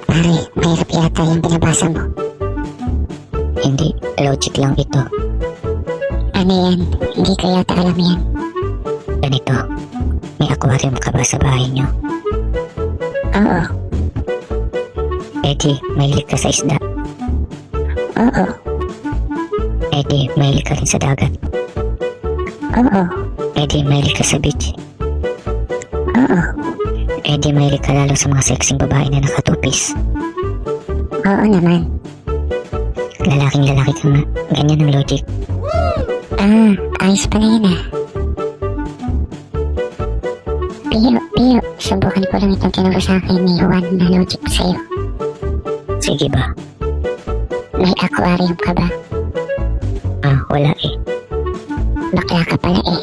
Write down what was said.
Pare, mahirap yata yung binabasa mo. Hindi, logic lang ito. Ano yan? Hindi ko yata alam yan. Ganito, may aquarium ka ba sa bahay niyo? Oo, Eh di, mahilig ka sa isda. oo, Eh di, mahilig ka rin sa dagat. oo, Eh di, mahilig ka sa beach. oo, Eh di, mahilig ka lalo sa mga sexing babae na nakatupis. oo naman. Lalaking lalaki ka nga, ganyan ang logic. Ah, ayos pala yun ah. Pio, subukan ko lang itong tinuro sa akin ni Juan na logic sa'yo. Sige ba? May aquarium ka ba? Ah, wala eh. Bakla ka pala eh.